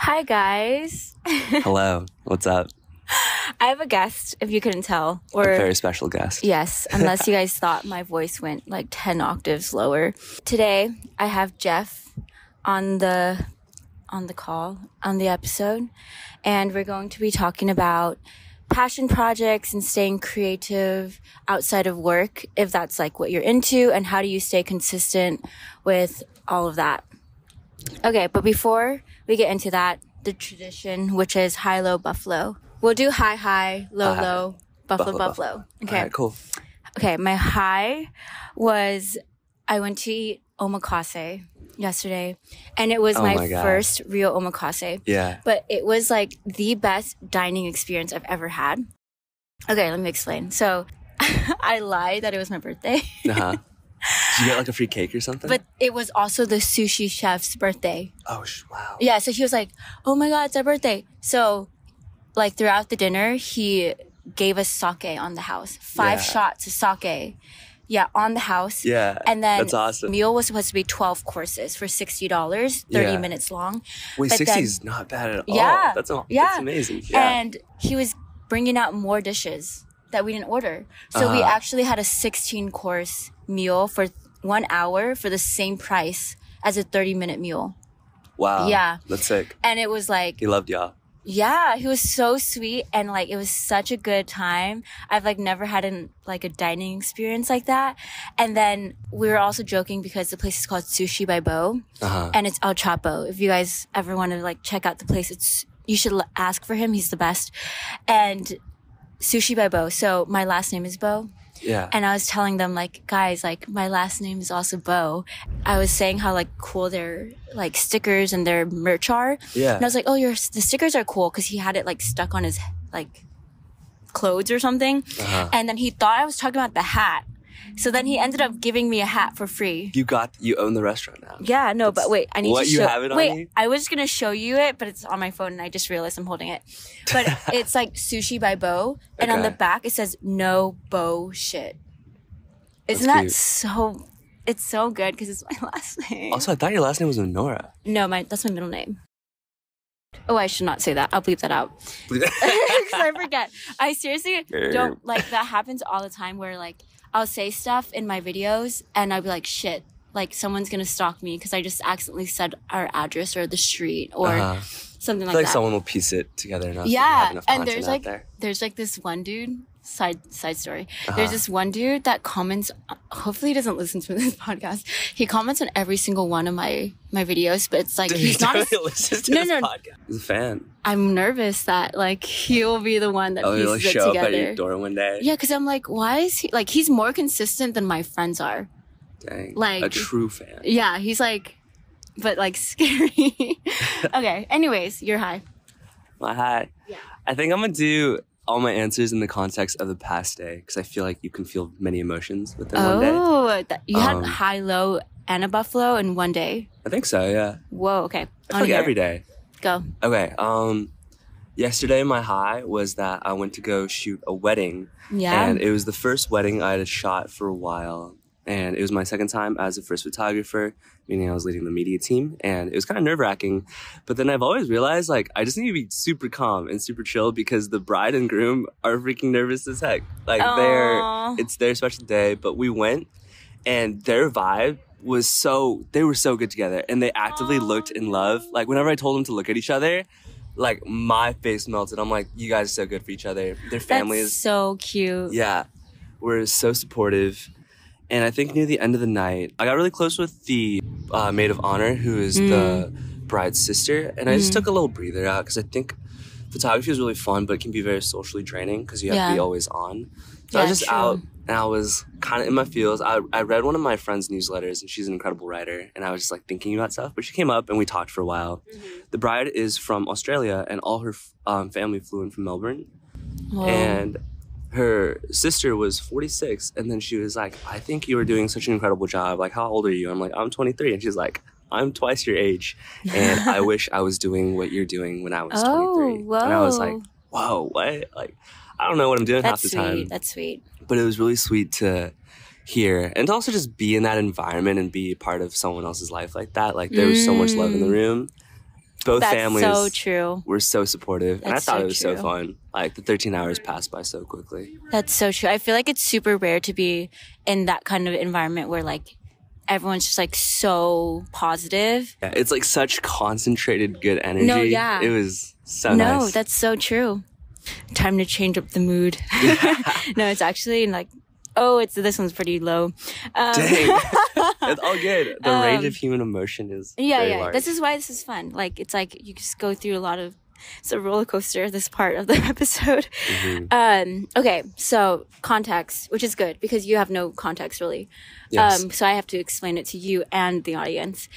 Hi, guys. Hello. What's up? I have a guest, if you couldn't tell. A very special guest. Yes, unless you guys thought my voice went like 10 octaves lower. Today, I have Jeff on the episode, and we're going to be talking about passion projects and staying creative outside of work, if that's like what you're into, and how do you stay consistent with all of that. Okay, but before we get into that, the tradition, which is high, low, buffalo. We'll do high, low, low, buffalo. Okay. All right, cool. Okay, my high was I went to eat omakase yesterday, and it was my first real omakase. Yeah. But it was like the best dining experience I've ever had. Okay, let me explain. So I lied that it was my birthday. Uh-huh. Did you get like a free cake or something? But it was also the sushi chef's birthday. Oh, wow. Yeah, so he was like, oh my God, it's our birthday. So like throughout the dinner, he gave us sake on the house. 5 shots of sake. Yeah, on the house. Yeah, and then that's awesome. Meal was supposed to be 12 courses for $60, 30 minutes long. Wait, 60 is not bad at all. Yeah. That's amazing. Yeah. And he was bringing out more dishes that we didn't order. So we actually had a 16-course meal for 1 hour for the same price as a 30-minute meal. Wow. Yeah. That's sick. And it was like... He loved y'all. Yeah, he was so sweet, and like it was such a good time. I've like never had a dining experience like that. And then we were also joking because the place is called Sushi by Bo, and it's El Chapo. If you guys ever want to like check out the place, you should ask for him. He's the best. And Sushi by Bo. So my last name is Bo. Yeah. And I was telling them, like, guys, like, my last name is also Bo. I was saying how, like, cool their, like, stickers and their merch are. Yeah. And I was like, oh, the stickers are cool, because he had it, like, stuck on his, like, clothes or something. And then he thought I was talking about the hat. So then he ended up giving me a hat for free. You own the restaurant now. Yeah, no, but wait, I need to show... You have it on you? I was going to show you it, but it's on my phone, and I just realized I'm holding it. But it's like Sushi by Bo, and on the back it says, no Bo shit. Isn't that so... It's so good, because it's my last name. Also, I thought your last name was Honora. No, that's my middle name. Oh, I should not say that. I'll bleep that out. Because I forget. I seriously don't... Like, that happens all the time where, like, I'll say stuff in my videos and I'll be like, shit, like someone's going to stalk me because I just accidentally said our address or the street or something like that. Like someone will piece it together enough. Yeah. And there's like this one dude, side story. There's this one dude that comments, hopefully he doesn't listen to this podcast. He comments on every single one of my videos, but it's like, he's not listens to this podcast. He's a fan. I'm nervous that like he'll be the one that pieces it together. Show up at your door one day. Yeah, because I'm like, why is he like? He's more consistent than my friends are. Dang, like a true fan. Yeah, he's like, but like scary. Okay. Anyways, you're high. My high. Yeah. I think I'm gonna do all my answers in the context of the past day because I feel like you can feel many emotions within one day. Oh, you had high, low, and a buffalo in one day. I think so. Yeah. Whoa. Okay. I feel like every day. Go. Okay. Yesterday my high was that I went to go shoot a wedding. Yeah. And it was the first wedding I had shot for a while. And it was my second time as a first photographer, meaning I was leading the media team. And it was kind of nerve-wracking. But then I've always realized, like, I just need to be super calm and super chill because the bride and groom are freaking nervous as heck. Like, it's their special day. But we went, and their vibe was they were so good together. And they actively looked in love. Like, whenever I told them to look at each other, like, my face melted. I'm like, you guys are so good for each other. Their family is so cute. Yeah. We're so supportive. And I think near the end of the night, I got really close with the maid of honor, who is the bride's sister. And I just took a little breather out because I think photography is really fun, but it can be very socially draining because you have to be always on. So I was just out and I was kind of in my feels. I read one of my friend's newsletters, and she's an incredible writer. And I was just like thinking about stuff. But she came up and we talked for a while. The bride is from Australia, and all her family flew in from Melbourne. Whoa. And her sister was 46, and then she was like, I think you were doing such an incredible job. Like, how old are you? I'm like, I'm 23. And she's like, I'm twice your age, and I wish I was doing what you're doing when I was 23. Whoa. And I was like, whoa, what? Like, I don't know what I'm doing half the time. That's sweet. But it was really sweet to hear, and to also just be in that environment and be part of someone else's life like that. Like, there was so much love in the room. both That's families so true. were so supportive. And I That's thought so it was so true. fun. Like, the 13 hours passed by so quickly. That's so true. I feel like it's super rare to be in that kind of environment where like everyone's just like so positive. Yeah, it's like such concentrated good energy. No, yeah. It was so No, nice. that's so true. Time to change up the mood. No, it's actually like, this one's pretty low. Dang. It's all good. The range of human emotion is very large. This is why this is fun. Like, it's like you just go through it's a roller coaster, this part of the episode. Okay, so context, which is good because you have no context really. Yes. So I have to explain it to you and the audience.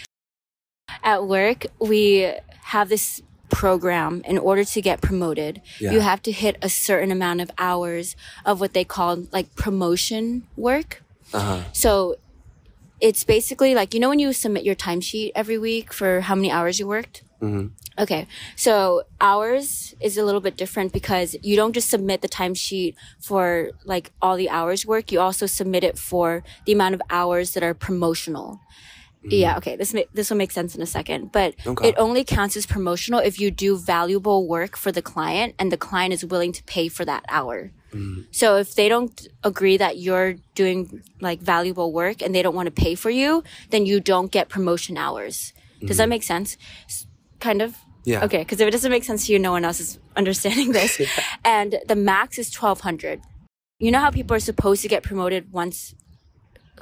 At work, we have this program. In order to get promoted, you have to hit a certain amount of hours of what they call like promotion work. So it's basically like, when you submit your timesheet every week for how many hours you worked? Okay. So hours is a little bit different because you don't just submit the timesheet for like all the hours work. You also submit it for the amount of hours that are promotional. Yeah, okay. This will make sense in a second, but it only counts as promotional if you do valuable work for the client and the client is willing to pay for that hour. So if they don't agree that you're doing like valuable work and they don't want to pay for you, then you don't get promotion hours. Does that make sense? Kind of? Yeah. Okay, because if it doesn't make sense to you, no one else is understanding this. And the max is 1,200. You know how people are supposed to get promoted once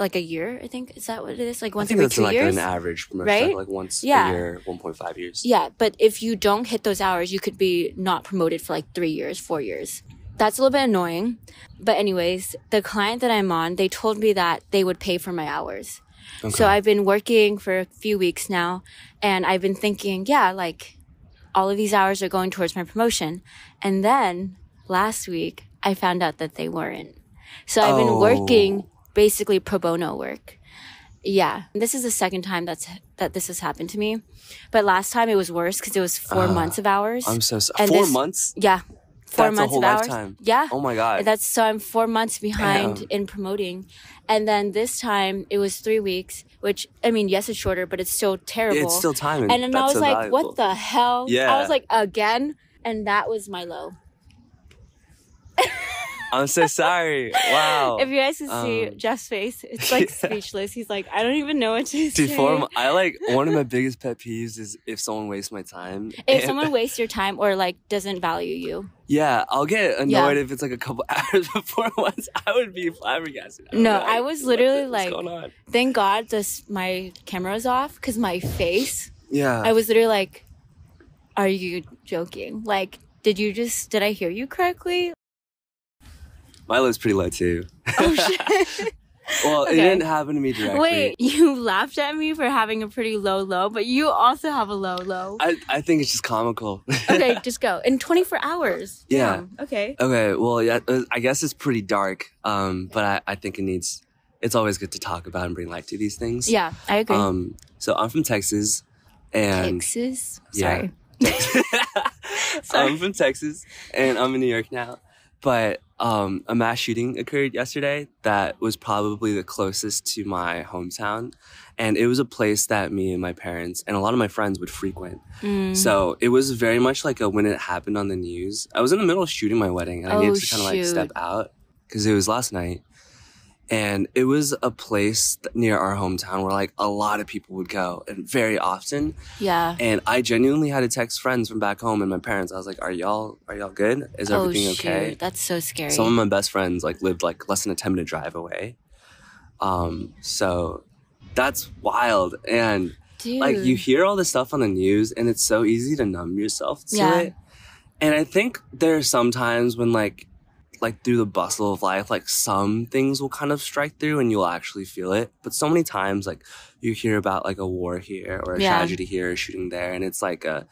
like a year, I think? Is that what it is? Like once every 2 years? I think that's like an average promotion, right? like once a Yeah. year, 1.5 years. Yeah, but if you don't hit those hours, you could be not promoted for like 3 years, 4 years. That's a little bit annoying. But anyways, the client that I'm on, they told me that they would pay for my hours. So I've been working for a few weeks now, and I've been thinking, like all of these hours are going towards my promotion. And then last week, I found out that they weren't. So I've been working basically pro bono work. Yeah. This is the second time that this has happened to me. But last time it was worse because it was 4 months of hours. I'm so sorry. 4 months? Yeah. 4 That's months a whole of hours. lifetime. Yeah. Oh my God. So I'm 4 months behind in promoting. And then this time it was 3 weeks, which, I mean, yes, it's shorter, but it's still terrible. It's still time. And then I was so like, valuable. what the hell? Yeah. I was like, again? And that was my low. I'm so sorry. Wow. If you guys can see Jeff's face, it's like speechless. He's like, I don't even know what to say. One of my biggest pet peeves is if someone wastes my time. If someone wastes your time or like doesn't value you. Yeah, I'll get annoyed if it's like a couple hours before once. I would be flabbergasted. I was literally like, what's going on? Thank God my camera was off because my face. Yeah. I was literally like, are you joking? Like, did I hear you correctly? Milo's pretty low too. Oh shit. Well, it didn't happen to me directly. Wait, you laughed at me for having a pretty low, but you also have a low. I think it's just comical. Okay, just go. In 24 hours. Yeah. Damn. Okay. Okay, well, yeah, I guess it's pretty dark, but I think it's always good to talk about and bring light to these things. Yeah, I agree. So I'm from Texas, and... Texas? Yeah. Sorry. I'm from Texas, and I'm in New York now. But a mass shooting occurred yesterday that was probably the closest to my hometown. And it was a place that me and my parents and a lot of my friends would frequent. So it was very much like when it happened on the news. I was in the middle of shooting my wedding, and I needed to kind of like step out because it was last night. And it was a place near our hometown where like a lot of people would go, and very often. Yeah. And I genuinely had to text friends from back home and my parents. I was like, are y'all good? Is everything okay? That's so scary. Some of my best friends like lived like less than a 10-minute drive away. So that's wild. And Dude. like you hear all this stuff on the news and it's so easy to numb yourself to it. And I think there are some times when like through the bustle of life, like some things will kind of strike through and you'll actually feel it. But so many times, like you hear about like a war here or a tragedy here, or a shooting there. And it's like I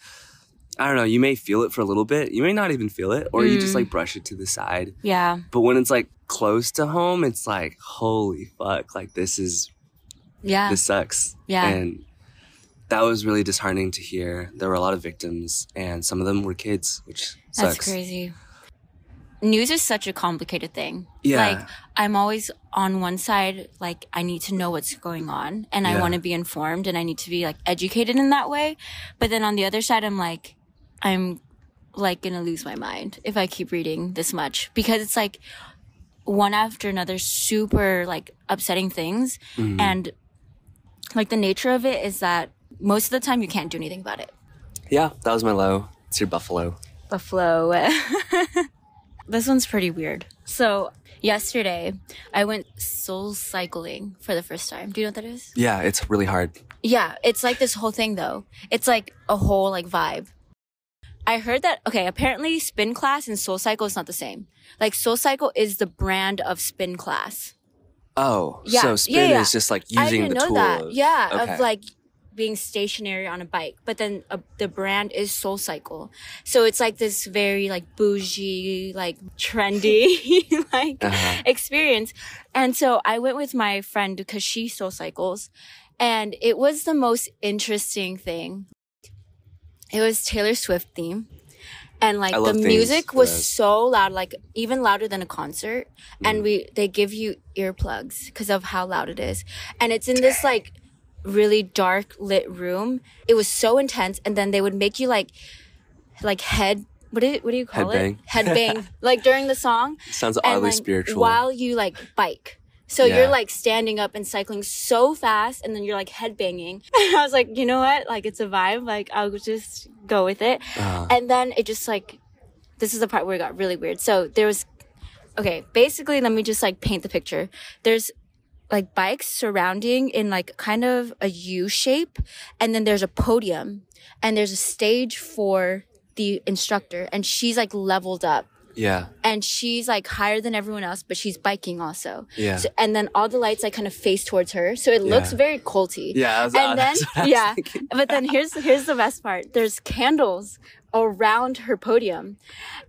don't know, you may feel it for a little bit. You may not even feel it, or you just like brush it to the side. Yeah. But when it's like close to home, it's like, holy fuck, like this sucks. Yeah. And that was really disheartening to hear. There were a lot of victims and some of them were kids, which sucks. That's crazy. news is such a complicated thing. Yeah. Like, I'm always on one side, like, I need to know what's going on and I want to be informed and I need to be like educated in that way. But then on the other side, I'm like gonna lose my mind if I keep reading this much, because it's like one after another super like upsetting things. And like the nature of it is that most of the time you can't do anything about it. Yeah, that was my low. It's your buffalo. Buffalo. This one's pretty weird. So yesterday I went soul cycling for the first time. Do you know what that is? Yeah, it's really hard. Yeah, it's like this whole thing though. It's like a whole like vibe. I heard that, okay, apparently spin class and soul cycle is not the same. Like soul cycle is the brand of spin class. Oh, Yeah, so spin yeah. is just like I using didn't the know tool. that. Okay. Of like being stationary on a bike. But then the brand is Soul Cycle. So it's like this very like bougie, like trendy, like experience. And so I went with my friend because she soul cycles. And it was the most interesting thing. It was Taylor Swift theme. And like the music was so loud, like even louder than a concert. And they give you earplugs because of how loud it is. And it's in this like really dark lit room. It was so intense. And then they would make you like head, what do you call it? Headbang. Like during the song. Sounds oddly spiritual. While you like bike. So you're like standing up and cycling so fast and then you're like headbanging. And I was like, you know what? Like it's a vibe. Like I'll just go with it. And then it just like, this is the part where it got really weird. So there was, okay, basically let me just like paint the picture. There's like bikes surrounding in like kind of a U shape. And then there's a podium and there's a stage for the instructor and she's like leveled up. Yeah. And she's like higher than everyone else, but she's biking also. Yeah. So, and then all the lights like kind of face towards her. So it looks very culty. Yeah. But then here's the best part. There's candles around her podium.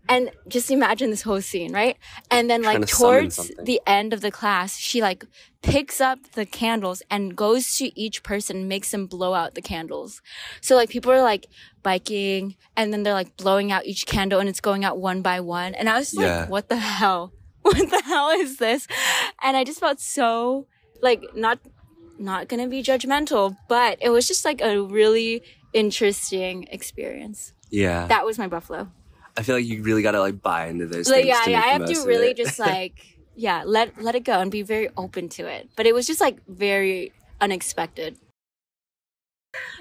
And just imagine this whole scene, right? And then like towards the end of the class, she like picks up the candles and goes to each person, makes them blow out the candles. So like people are like biking and then they're like blowing out each candle and it's going out one by one. And I was like, what the hell? What the hell is this? And I just felt so like not gonna be judgmental, but it was just like a really interesting experience. Yeah. That was my buffalo. I feel like you really gotta like buy into those like, things. I have to really just like let it go and be very open to it. But it was just like very unexpected.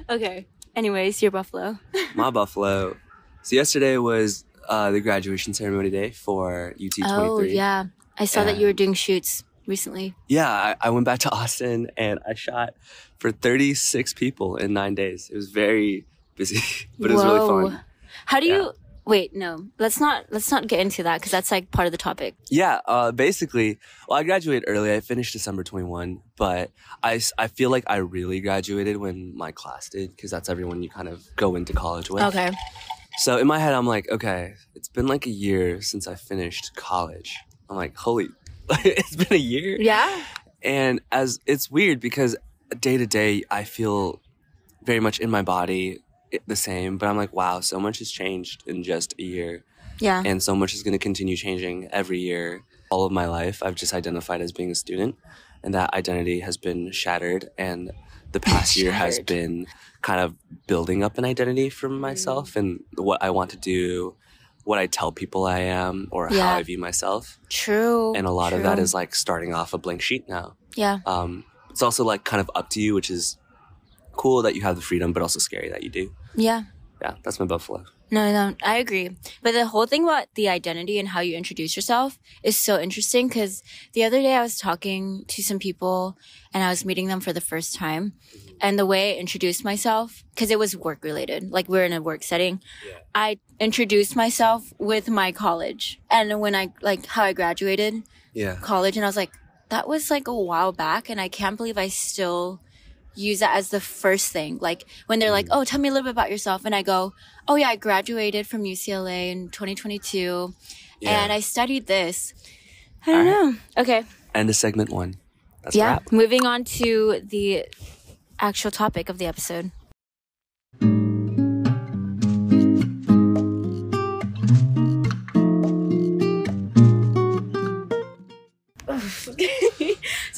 Okay. Anyways, your buffalo. My buffalo. So yesterday was the graduation ceremony day for UT 23. Oh yeah, I saw that you were doing shoots recently. Yeah, I went back to Austin and I shot for 36 people in 9 days. It was very busy, but it was really fun. How do you? Wait, no. Let's not get into that because that's like part of the topic. Yeah, basically, well, I graduated early. I finished December 21, but I feel like I really graduated when my class did because that's everyone you kind of go into college with. Okay. So in my head, I'm like, okay, it's been like a year since I finished college. I'm like, holy, it's been a year? Yeah. And it's weird because day to day, I feel very much in my body the same, but I'm like, wow, so much has changed in just a year. Yeah. And so much is going to continue changing every year. All of my life, I've just identified as being a student, and that identity has been shattered. And the past year has been kind of building up an identity for myself and what I want to do, what I tell people I am, or how I view myself. True. And a lot of that is like starting off a blank sheet now. Yeah. It's also like kind of up to you, which is cool that you have the freedom, but also scary that you do. Yeah. Yeah, that's my buffalo. No, I agree. But the whole thing about the identity and how you introduce yourself is so interesting because the other day I was talking to some people and I was meeting them for the first time. And the way I introduced myself, because it was work related, like we're in a work setting, I introduced myself with my college. And when how I graduated college, and I was like, that was like a while back and I can't believe I still use that as the first thing. Like when they're like, oh, tell me a little bit about yourself. And I go, oh yeah, I graduated from UCLA in 2022 and I studied this. I don't know. Okay. End of segment 1. That's a wrap. Moving on to the actual topic of the episode.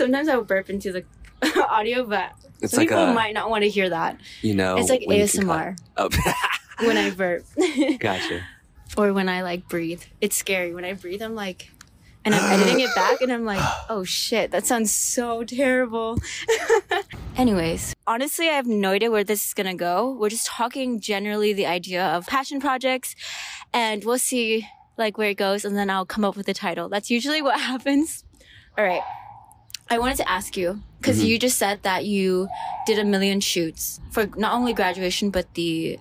Sometimes I'll burp into the audio, but It's some like people a- might not want to hear that. You know, It's like when you can ASMR cut- Oh, when I burp. gotcha. Or when I like breathe. It's scary. When I breathe, I'm like, and I'm editing it back and I'm like, oh shit, that sounds so terrible. Anyways, honestly, I have no idea where this is going to go. We're just talking generally the idea of passion projects and we'll see like where it goes and then I'll come up with a title. That's usually what happens. All right. I wanted to ask you, because you just said that you did 1 million shoots for not only graduation, but the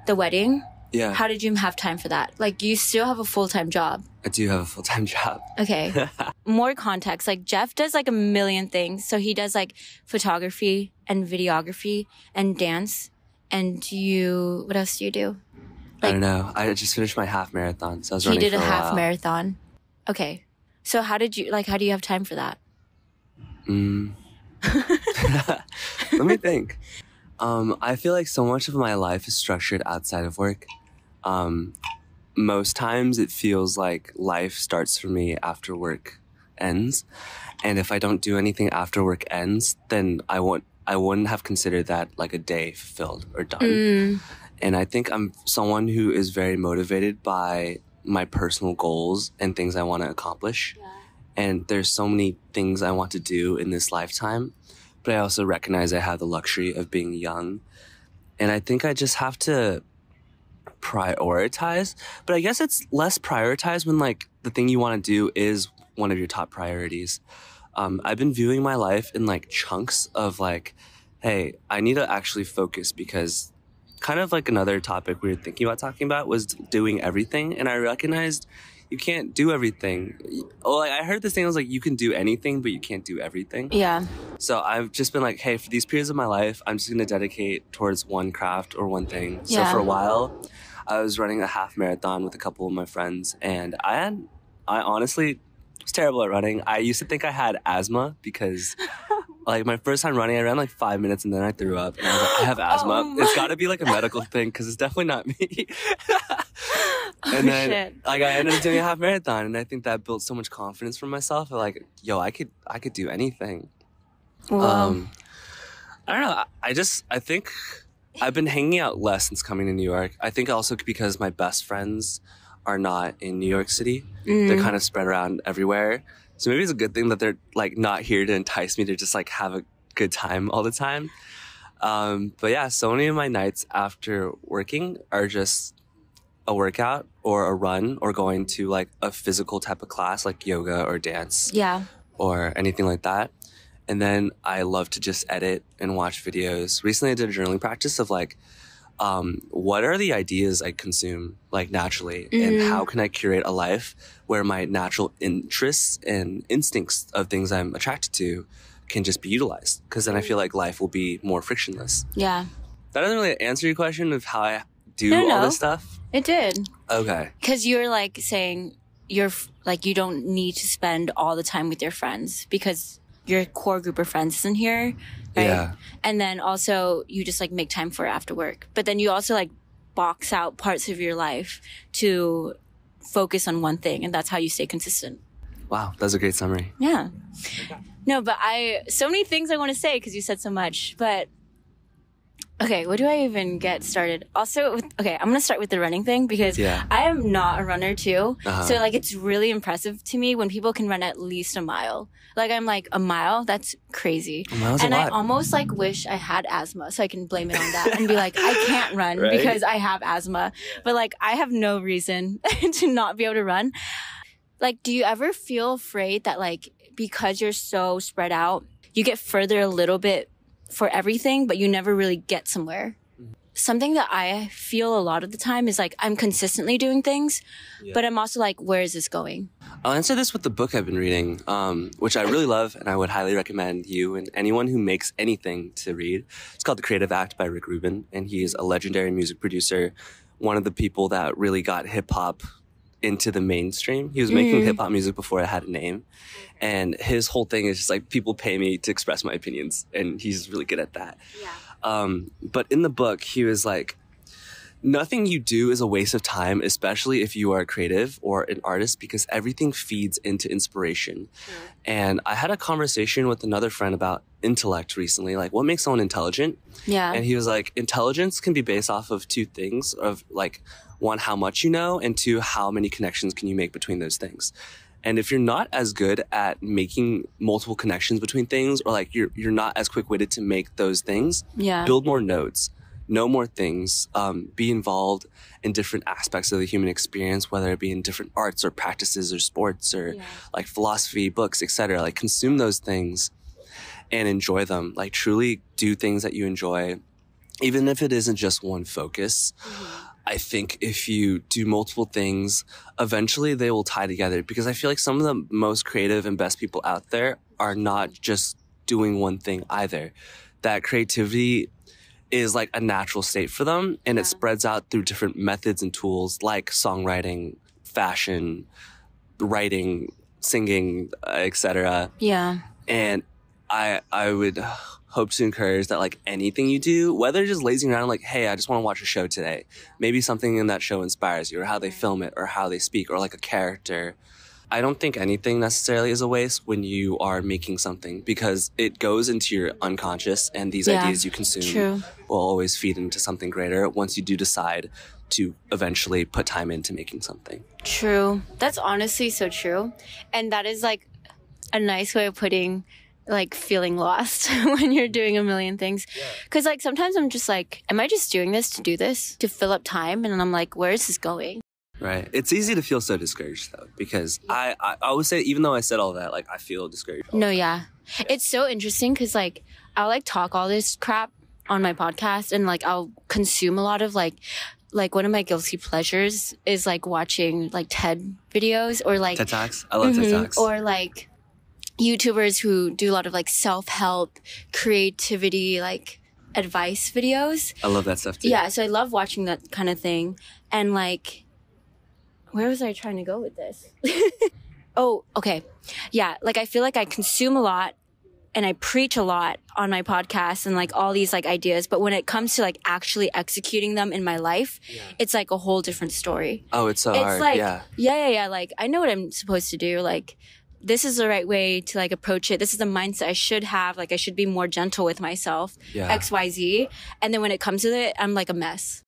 wedding. Yeah. How did you have time for that? Like, you still have a full-time job. I do have a full-time job. Okay. More context. Like, Jeff does like 1 million things. So he does like photography and videography and dance. And what else do you do? I don't know. I just finished my half marathon, so I was He running did for a half while. marathon. Okay. So how do you have time for that? Let me think. I feel like so much of my life is structured outside of work. Most times it feels like life starts for me after work ends. And if I don't do anything after work ends, then I wouldn't have considered that like a day fulfilled or done. And I think I'm someone who is very motivated by my personal goals and things I want to accomplish. Yeah. And there's so many things I want to do in this lifetime, but I also recognize I have the luxury of being young. And I think I just have to prioritize, but I guess it's less prioritized when like the thing you want to do is one of your top priorities. I've been viewing my life in like chunks of like, hey, I need to actually focus because kind of like another topic we were thinking about talking about was doing everything. And I recognized you can't do everything. Oh, like I heard this thing, I was like, you can do anything, but you can't do everything. Yeah. So I've just been like, hey, for these periods of my life, I'm just going to dedicate towards one craft or one thing. So for a while, I was running a half marathon with a couple of my friends, and I honestly was terrible at running. I used to think I had asthma because like my first time running, I ran like 5 minutes and then I threw up and I was like, I have asthma. It's got to be like a medical thing because it's definitely not me. And then like I ended up doing a half marathon, and I think that built so much confidence for myself. Like, yo, I could do anything. Wow. I don't know. I think I've been hanging out less since coming to New York. I think also because my best friends are not in New York City. They're kind of spread around everywhere. So maybe it's a good thing that they're like not here to entice me to just like have a good time all the time. But yeah, so many of my nights after working are just a workout or a run or going to like a physical type of class like yoga or dance. Yeah. Or anything like that. And then I love to just edit and watch videos. Recently I did a journaling practice of like, what are the ideas I consume like naturally and how can I curate a life where my natural interests and instincts of things I'm attracted to can just be utilized? Because then I feel like life will be more frictionless. Yeah. That doesn't really answer your question of how I do all this stuff. It did. Okay. Because you're like saying you don't need to spend all the time with your friends because your core group of friends isn't here. Right? Yeah. And then also you just like make time for it after work. But then you also like box out parts of your life to focus on one thing. And that's how you stay consistent. Wow. That's a great summary. Yeah. No, but so many things I want to say because you said so much, but okay, what do I even get started? Also, I'm going to start with the running thing because I am not a runner too. So like, it's really impressive to me when people can run at least a mile. Like I'm like, a mile? That's crazy. A mile's and a I lot. almost like wish I had asthma so I can blame it on that and be like, I can't run because I have asthma. But like, I have no reason to not be able to run. Like, do you ever feel afraid that like, because you're so spread out, you get further a little bit for everything, but you never really get somewhere? Something that I feel a lot of the time is like I'm consistently doing things, but I'm also like, where is this going? I'll answer this with the book I've been reading, which I really love, and I would highly recommend you and anyone who makes anything to read. It's called The Creative Act by Rick Rubin, and he's a legendary music producer, one of the people that really got hip-hop into the mainstream. He was making hip-hop music before it had a name, and his whole thing is just like, people pay me to express my opinions, and he's really good at that. But in the book, he was like, nothing you do is a waste of time, especially if you are a creative or an artist, because everything feeds into inspiration. And I had a conversation with another friend about intellect recently, like what makes someone intelligent? Yeah. And he was like, intelligence can be based off of two things, of like, one, how much you know, and two, how many connections can you make between those things. And if you're not as good at making multiple connections between things, or like you're not as quick-witted to make those things, build more nodes, know more things, be involved in different aspects of the human experience, whether it be in different arts or practices or sports or like philosophy, books, etc. Like consume those things and enjoy them. Like truly do things that you enjoy, even if it isn't just one focus. I think if you do multiple things, eventually they will tie together, because I feel like some of the most creative and best people out there are not just doing one thing either. That creativity is like a natural state for them, and it spreads out through different methods and tools like songwriting, fashion, writing, singing, etc. Yeah. And I would hope to encourage that like anything you do, whether just lazing around like, hey, I just want to watch a show today. Maybe something in that show inspires you, or how they film it, or how they speak, or like a character. I don't think anything necessarily is a waste when you are making something, because it goes into your unconscious, and these ideas you consume will always feed into something greater once you do decide to eventually put time into making something. True. That's honestly so true. And that is like a nice way of putting like feeling lost when you're doing a million things. Because like sometimes I'm just like, am I just doing this to do this, to fill up time? And I'm like, where is this going? Right. It's easy to feel so discouraged though, because I always say, even though I said all that, like I feel discouraged. No, yeah. It's so interesting because like I'll like talk all this crap on my podcast, and like I'll consume a lot of like one of my guilty pleasures is like watching like TED videos, or like TED Talks. I love TED Talks. Or like YouTubers who do a lot of like self-help, creativity, like advice videos. I love that stuff too. Yeah, so I love watching that kind of thing. And like, where was I trying to go with this? Oh, okay. Yeah, like I feel like I consume a lot and I preach a lot on my podcast and like all these like ideas, but when it comes to like actually executing them in my life, it's like a whole different story. Oh, it's so hard. Like, yeah. Like I know what I'm supposed to do. Like, this is the right way to like approach it. This is the mindset I should have. Like I should be more gentle with myself, XYZ. And then when it comes to it, I'm like a mess.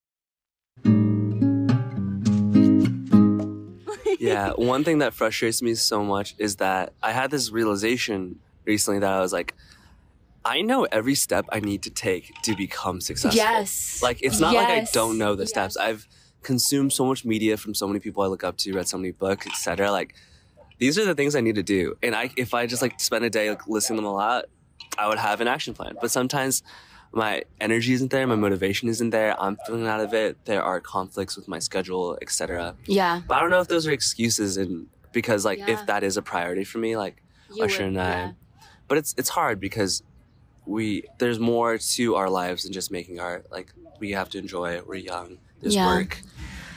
Yeah. One thing that frustrates me so much is that I had this realization recently that I was like, I know every step I need to take to become successful. Yes. Like it's not like I don't know the steps. I've consumed so much media from so many people I look up to, read so many books, etc. Like, these are the things I need to do. And if I just like spend a day like listening to them a lot, I would have an action plan. But sometimes my energy isn't there, my motivation isn't there, I'm feeling out of it, there are conflicts with my schedule, etc. Yeah. But I don't know if those are excuses, and because like if that is a priority for me, like why shouldn't I? But it's hard because there's more to our lives than just making art. Like we have to enjoy it. We're young. There's work.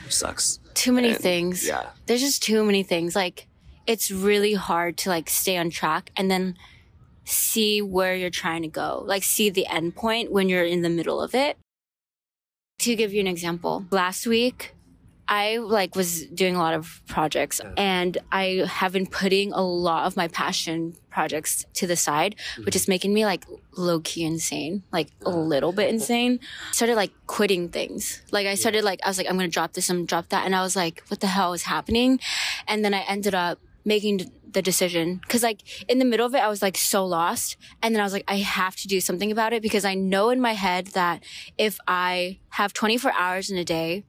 It sucks. Too many things. Yeah. There's just too many things. Like it's really hard to like stay on track and then see where you're trying to go. Like see the end point when you're in the middle of it. To give you an example, last week I like was doing a lot of projects, and I have been putting a lot of my passion projects to the side, which is making me like low key insane, like a little bit insane. Started like quitting things. Like I was like, I'm going to drop this, I'm going to drop that. And I was like, what the hell is happening? And then I ended up making the decision, because like in the middle of it, I was like so lost. And then I was like, I have to do something about it, because I know in my head that if I have 24 hours in a day,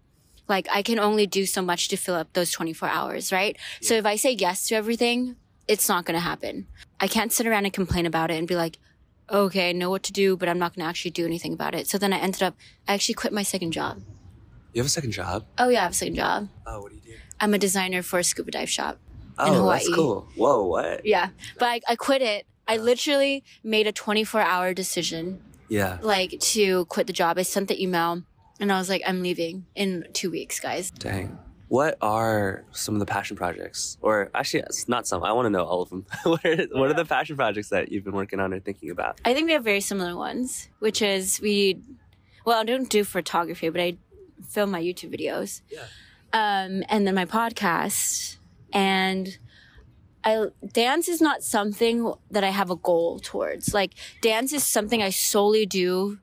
like I can only do so much to fill up those 24 hours, right? So if I say yes to everything, it's not going to happen. I can't sit around and complain about it and be like, okay, I know what to do, but I'm not going to actually do anything about it. So then I actually quit my second job. You have a second job? Oh yeah, I have a second job. Oh, what do you do? I'm a designer for a scuba dive shop in Oh, Hawaii. that's cool. Whoa, what? Yeah, but I quit it. I literally made a 24-hour decision. Yeah. Like to quit the job. I sent the email. And I was like, I'm leaving in 2 weeks, guys. Dang. What are some of the passion projects? Or actually, it's not some. I want to know all of them. What are the passion projects that you've been working on or thinking about? I think we have very similar ones, which is I don't do photography, but I film my YouTube videos. Yeah. And then my podcast. And dance is not something that I have a goal towards. Like, dance is something I solely do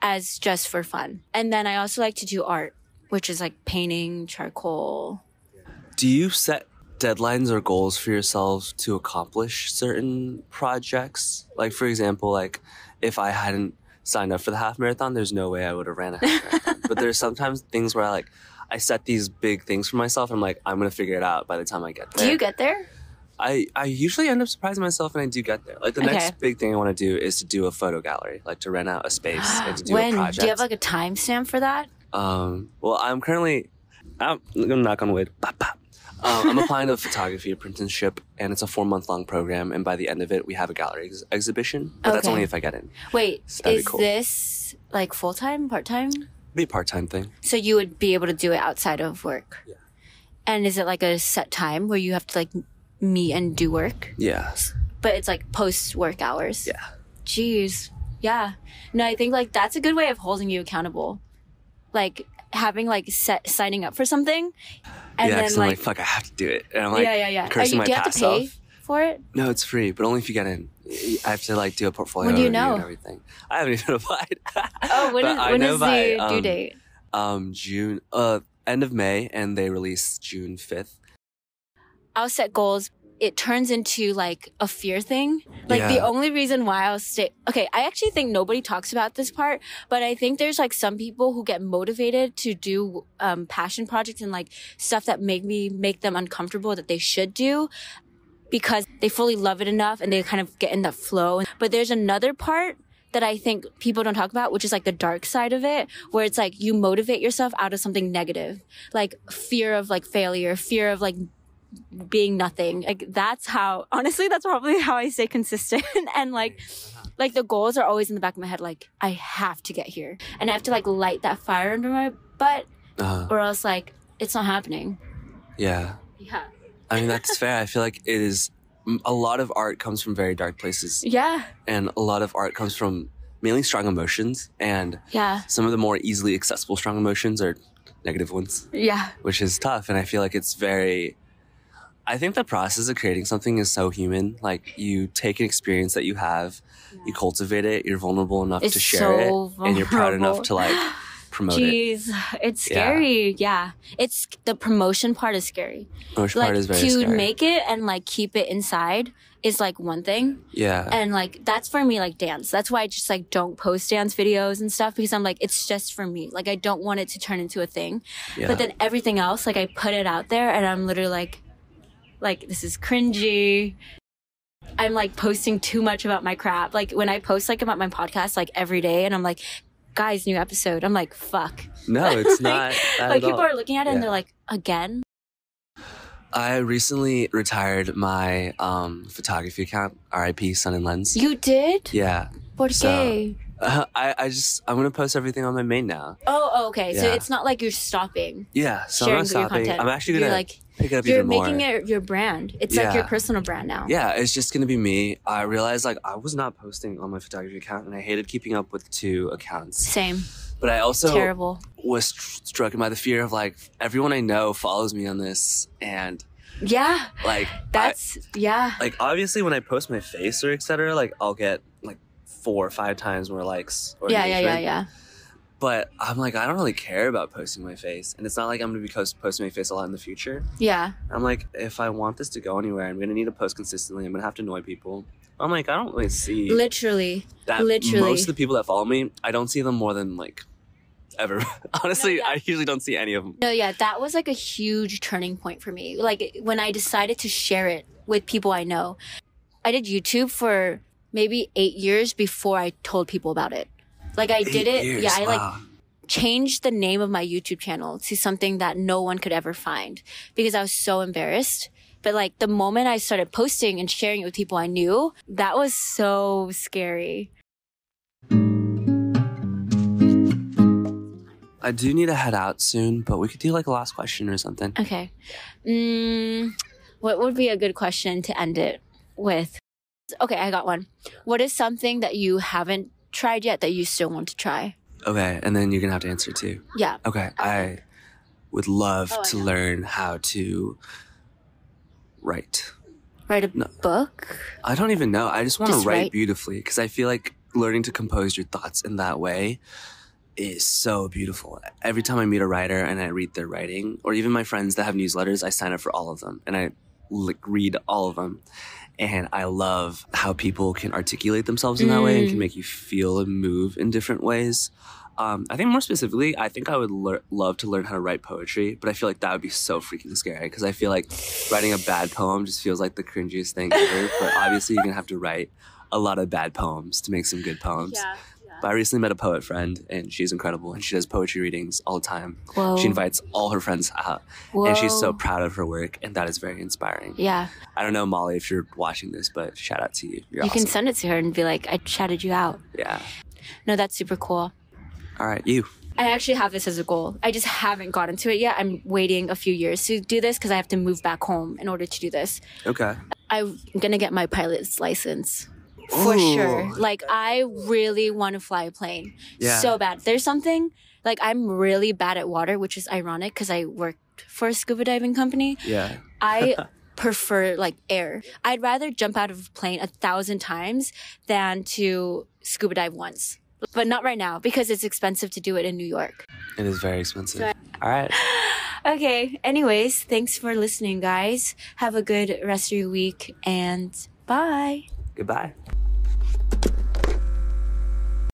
as just for fun. And then I also like to do art, which is like painting, charcoal. Do you set deadlines or goals for yourself to accomplish certain projects? Like, for example, like if I hadn't signed up for the half marathon, there's no way I would have ran a half marathon. But there's sometimes things where I set these big things for myself. I'm like, I'm going to figure it out by the time I get there. Do you get there? I usually end up surprising myself and I do get there. Like the next big thing I want to do is to do a photo gallery, like to rent out a space and to do a project. Do you have like a timestamp for that? Well, I'm gonna knock on wood. I'm applying to a photography apprenticeship, and it's a 4-month long program. And by the end of it, we have a gallery exhibition. But that's only if I get in. Wait, So that'd be cool. This like full time, part time? Be a part-time thing. So you would be able to do it outside of work. Yeah. And is it like a set time where you have to like meet and do work? Yeah. But it's like post work hours. Yeah. Jeez. Yeah. No, I think like that's a good way of holding you accountable. Like having like signing up for something. And yeah, then because I'm like, fuck, I have to do it. And I'm like, yeah. cursing my do you have past to pay self. for it? No, it's free, but only if you get in. I have to like do a portfolio When do you review know? and everything. I haven't even applied. Oh, when is the due date? June, end of May, and they release June 5th. I'll set goals. It turns into like a fear thing. Like the only reason why I'll stay. Okay, I actually think nobody talks about this part, but I think there's like some people who get motivated to do passion projects and like stuff that make them uncomfortable that they should do because they fully love it enough and they kind of get in that flow. But there's another part that I think people don't talk about, which is like the dark side of it, where it's like you motivate yourself out of something negative, like fear of like failure, fear of like being nothing. Like that's probably how I stay consistent. And like the goals are always in the back of my head. Like I have to get here and I have to like light that fire under my butt or else like it's not happening. Yeah. Yeah. I mean, that's fair. I feel like it is, a lot of art comes from very dark places. Yeah. And a lot of art comes from mainly strong emotions. And some of the more easily accessible strong emotions are negative ones. Yeah. Which is tough. And I feel like I think the process of creating something is so human. Like you take an experience that you have, you cultivate it, you're vulnerable enough to share it, and you're proud enough to like promote it. It's scary. Yeah. It's the promotion part is scary. Promotion part is very scary. To make it and like keep it inside is like one thing. Yeah. And like that's for me like dance. That's why I just like don't post dance videos and stuff because I'm like it's just for me. Like I don't want it to turn into a thing. Yeah. But then everything else like I put it out there and I'm literally like this is cringy. I'm like posting too much about my crap. Like when I post like about my podcast like every day and I'm like, guys, new episode. I'm like, fuck. No, it's not. Like people are looking at it and they're like, again? I recently retired my photography account, RIP Sun and Lens. You did? Yeah. ¿Por qué? I'm going to post everything on my main now. Oh, okay. Yeah. So it's not like you're stopping. Yeah. So I'm not stopping. I'm actually going to like pick it up you're even more. You're making it your brand. It's like your personal brand now. Yeah. It's just going to be me. I realized like I was not posting on my photography account and I hated keeping up with 2 accounts. Same. But I also was struck by the fear of like everyone I know follows me on this and like like obviously when I post my face or etc like I'll get like 4 or 5 times more likes or engagement. But I'm like I don't really care about posting my face and it's not like I'm gonna be posting my face a lot in the future. I'm like if I want this to go anywhere I'm gonna need to post consistently. I'm gonna have to annoy people. I'm like I don't really see literally most of the people that follow me I don't see them more than like ever. Honestly, I usually don't see any of them. No, that was like a huge turning point for me. Like when I decided to share it with people I know. I did YouTube for maybe 8 years before I told people about it. Like I did it. Years, I like changed the name of my YouTube channel to something that no one could ever find because I was so embarrassed. But like the moment I started posting and sharing it with people I knew, that was so scary. I do need to head out soon, but we could do like a last question or something. Okay. What would be a good question to end it with? Okay, I got one. What is something that you haven't tried yet that you still want to try? Okay, and then you're gonna have to answer too. Yeah. Okay, I would love to know. learn how to write. Write a book? I don't even know. I just want to Just write write? beautifully because I feel like learning to compose your thoughts in that way is so beautiful. Every time I meet a writer and I read their writing, or even my friends that have newsletters, I sign up for all of them and I read all of them. And I love how people can articulate themselves in that way and can make you feel and move in different ways. I think more specifically, I think I would love to learn how to write poetry, but I feel like that would be so freaking scary because I feel like writing a bad poem just feels like the cringiest thing ever. But obviously, you're going to have to write a lot of bad poems to make some good poems. Yeah. But I recently met a poet friend, and she's incredible, and she does poetry readings all the time. Whoa. She invites all her friends out, and she's so proud of her work, and that is very inspiring. Yeah. I don't know, Molly, if you're watching this, but shout out to you. You're You awesome. can send it to her and be like, I shouted you out. Yeah. No, that's super cool. All right, you. I actually have this as a goal. I just haven't gotten to it yet. I'm waiting a few years to do this because I have to move back home in order to do this. Okay. I'm going to get my pilot's license. For Ooh. sure. Like, I really want to fly a plane. Yeah. So bad. There's something, like, I'm really bad at water, which is ironic because I worked for a scuba diving company. Yeah. I prefer, like, air. I'd rather jump out of a plane 1,000 times than to scuba dive once. But not right now because it's expensive to do it in New York. It is very expensive. All right. Okay. Anyways, thanks for listening, guys. Have a good rest of your week and bye. Goodbye.